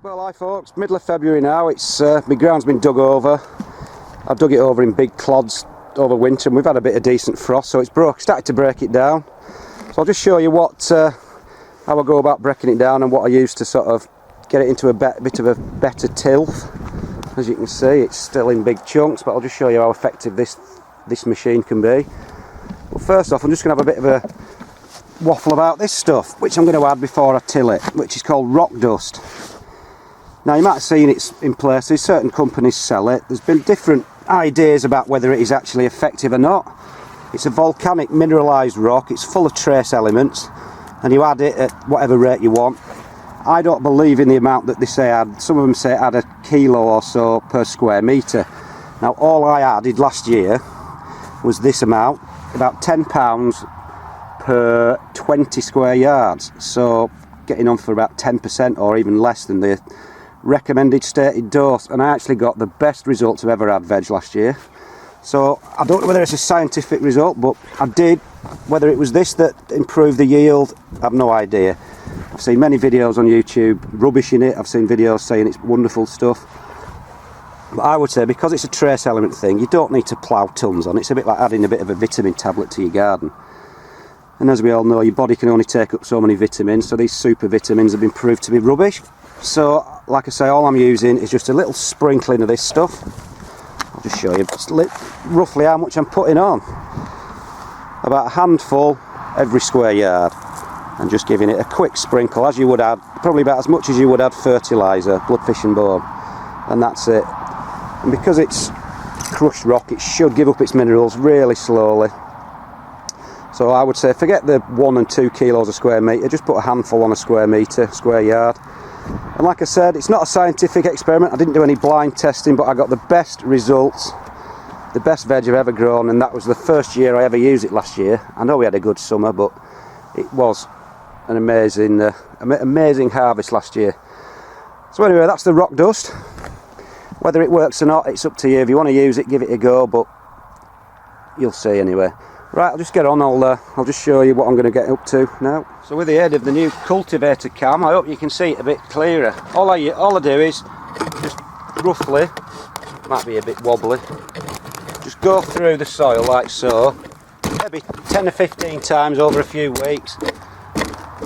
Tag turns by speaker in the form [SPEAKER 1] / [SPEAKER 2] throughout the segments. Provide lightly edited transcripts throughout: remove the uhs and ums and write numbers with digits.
[SPEAKER 1] Well, hi folks, middle of February now. It's my ground's been dug over. I dug it over in big clods over winter and we've had a bit of decent frost, so it's started to break it down. So I'll just show you how I go about breaking it down and what I use to sort of get it into a bit of a better tilth. As you can see, it's still in big chunks, but I'll just show you how effective this machine can be. Well, first off, I'm just going to have a bit of a waffle about this stuff, which I'm going to add before I till it, which is called rock dust. Now, you might have seen it in places, certain companies sell it. There's been different ideas about whether it is actually effective or not. It's a volcanic mineralised rock, it's full of trace elements, and you add it at whatever rate you want. I don't believe in the amount that they say add. Some of them say add a kilo or so per square metre. Now, all I added last year was this amount, about £10 per 20 square yards. So getting on for about 10% or even less than the recommended stated dose, and I actually got the best results I've ever had veg last year. So I don't know whether it's a scientific result, but I did. Whether it was this that improved the yield, I have no idea. I've seen many videos on YouTube rubbishing it. I've seen videos saying it's wonderful stuff. But I would say, because it's a trace element thing, you don't need to plough tons on. It's a bit like adding a bit of a vitamin tablet to your garden. And as we all know, your body can only take up so many vitamins, so these super vitamins have been proved to be rubbish. So, like I say, all I'm using is just a little sprinkling of this stuff. I'll just show you roughly how much I'm putting on. About a handful every square yard. And just giving it a quick sprinkle, as you would add, probably about as much as you would add fertiliser, blood, fish and bone. And that's it. And because it's crushed rock, it should give up its minerals really slowly. So I would say forget the 1 and 2 kilos a square metre, just put a handful on a square metre, square yard. And like I said, it's not a scientific experiment. I didn't do any blind testing, but I got the best results, the best veg I've ever grown, and that was the first year I ever used it last year. I know we had a good summer, but it was an amazing harvest last year. So anyway, that's the rock dust. Whether it works or not, it's up to you. If you want to use it, give it a go, but you'll see anyway. Right, I'll just get on. I'll just show you what I'm going to get up to now. So with the aid of the new cultivator cam, I hope you can see it a bit clearer. All I do is just roughly, might be a bit wobbly, just go through the soil like so, maybe 10 or 15 times over a few weeks.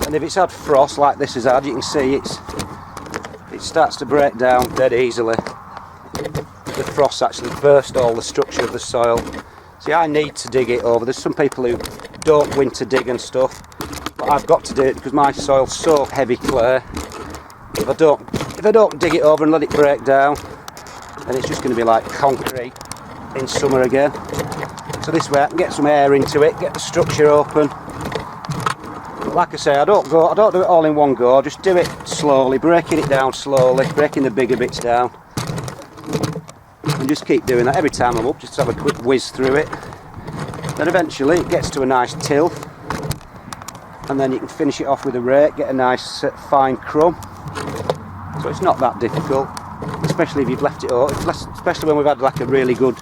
[SPEAKER 1] And if it's had frost like this has had, you can see it starts to break down dead easily. The frost actually burst all the structure of the soil. See, I need to dig it over. There's some people who don't winter dig and stuff, but I've got to do it because my soil's so heavy clay. If I don't dig it over and let it break down, then it's just going to be like concrete in summer again. So this way I can get some air into it, get the structure open. But like I say, I don't do it all in one go. I just do it slowly, breaking it down slowly, breaking the bigger bits down. And just keep doing that every time I'm up, just have a quick whiz through it. Then eventually it gets to a nice tilth, and then you can finish it off with a rake, get a nice fine crumb. So it's not that difficult, especially if you've left it open, especially when we've had like a really good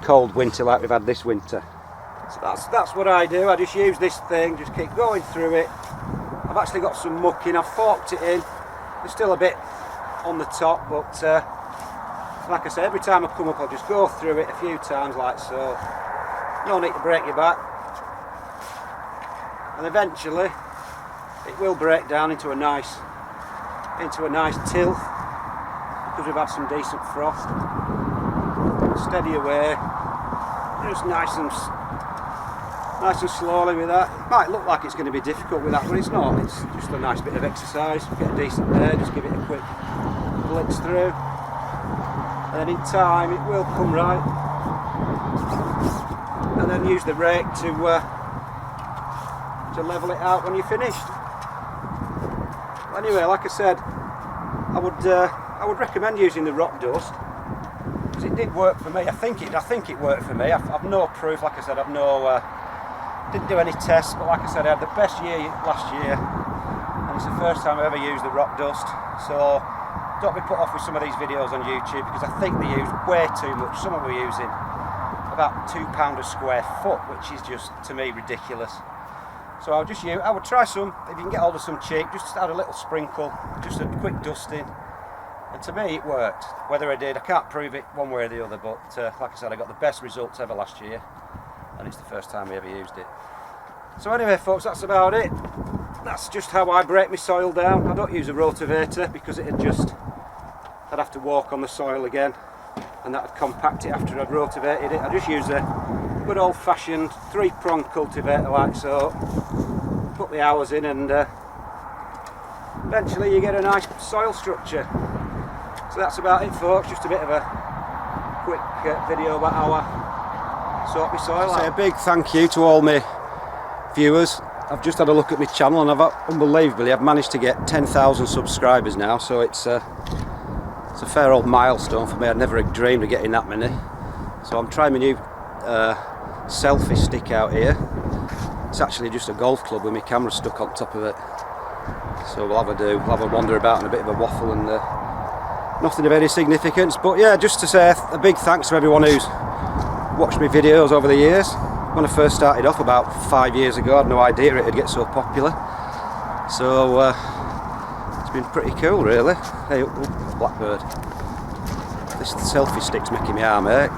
[SPEAKER 1] cold winter like we've had this winter. So that's what I do. I just use this thing, just keep going through it. I've actually got some muck in, I've forked it in. There's still a bit on the top, but like I say, every time I come up I'll just go through it a few times like so. No need to break your back. And eventually it will break down into a nice tilth because we've had some decent frost. Steady away, just nice and slowly with that. It might look like it's going to be difficult with that, but it's not. It's just a nice bit of exercise. Get a decent there, just give it a quick blitz through. And then in time it will come right, and then use the rake to level it out when you're finished. Anyway, like I said, I would recommend using the rock dust because it did work for me. I think it worked for me. I've no proof. Like I said, didn't do any tests, but like I said, I had the best year last year, and it's the first time I've ever used the rock dust. So don't be put off with some of these videos on YouTube because I think they use way too much. Some of them are using about £2 a square foot, which is just, to me, ridiculous. So I would try some. If you can get hold of some cheap, just add a little sprinkle, just a quick dusting, And to me it worked. Whether I did, I can't prove it one way or the other, but like I said, I got the best results ever last year, and it's the first time we ever used it. So anyway folks, that's about it. That's just how I break my soil down. I don't use a rotavator because I'd have to walk on the soil again, and that would compact it after I'd rotavated it. I just use a good old-fashioned 3-prong cultivator like so. Put the hours in, and eventually you get a nice soil structure. So that's about it folks, just a bit of a quick video about how I sort my soil out. Say a big thank you to all my viewers. I've just had a look at my channel, and unbelievably I've managed to get 10,000 subscribers now, so it's a fair old milestone for me. I'd never dreamed of getting that many. So I'm trying my new selfie stick out here. It's actually just a golf club with my camera stuck on top of it. So we'll have a wander about and a bit of a waffle, and nothing of any significance. But yeah, just to say a big thanks to everyone who's watched my videos over the years. When I first started off about 5 years ago, I had no idea it'd get so popular. So it's been pretty cool really. Hey, oh, blackbird. This selfie stick's making me arm ache.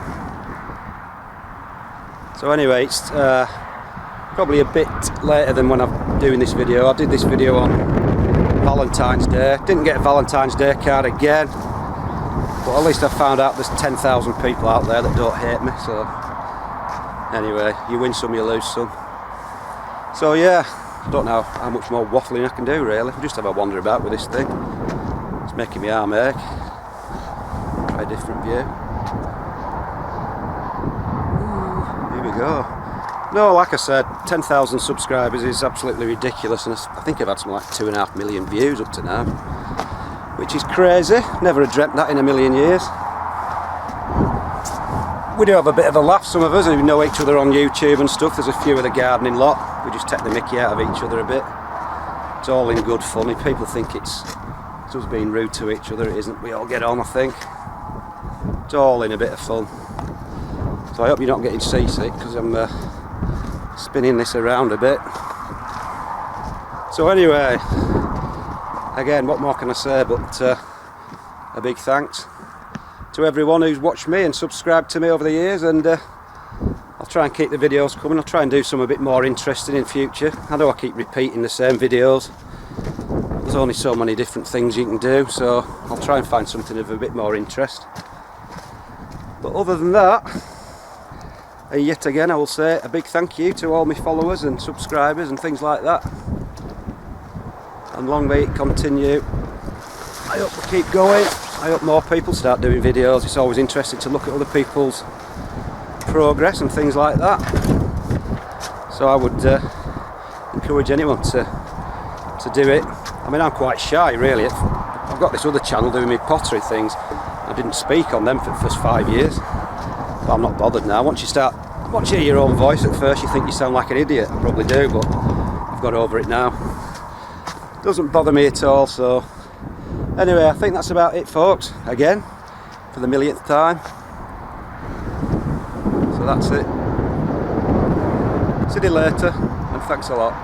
[SPEAKER 1] So anyway, it's probably a bit later than when I'm doing this video. I did this video on Valentine's Day. Didn't get a Valentine's Day card again, but at least I found out there's 10,000 people out there that don't hate me. So anyway, you win some, you lose some. So yeah, I don't know how much more waffling I can do really. I'll just have a wander about with this thing. It's making me arm ache. Try a different view. Here we go. No, like I said, 10,000 subscribers is absolutely ridiculous, and I think I've had something like 2.5 million views up to now, which is crazy. Never have dreamt that in a million years. We do have a bit of a laugh, some of us who know each other on YouTube and stuff. There's a few of the gardening lot. We just take the mickey out of each other a bit. It's all in good fun. If people think it's us being rude to each other, it isn't. We all get on, I think. It's all in a bit of fun. So I hope you're not getting seasick, because I'm spinning this around a bit. So anyway, again, what more can I say but a big thanks to everyone who's watched me and subscribed to me over the years, and I'll try and keep the videos coming. I'll try and do some a bit more interesting in future. I know I keep repeating the same videos. There's only so many different things you can do, so I'll try and find something of a bit more interest. But other than that, yet again I will say a big thank you to all my followers and subscribers and things like that, and long may it continue. I hope we keep going. I hope more people start doing videos. It's always interesting to look at other people's progress and things like that. So I would encourage anyone to do it. I mean, I'm quite shy really. I've got this other channel doing my pottery things. I didn't speak on them for the first 5 years. But I'm not bothered now. Once you hear your own voice, at first you think you sound like an idiot. I probably do, but I've got over it now. It doesn't bother me at all. So anyway, I think that's about it folks, again, for the millionth time. So that's it. See you later, and thanks a lot.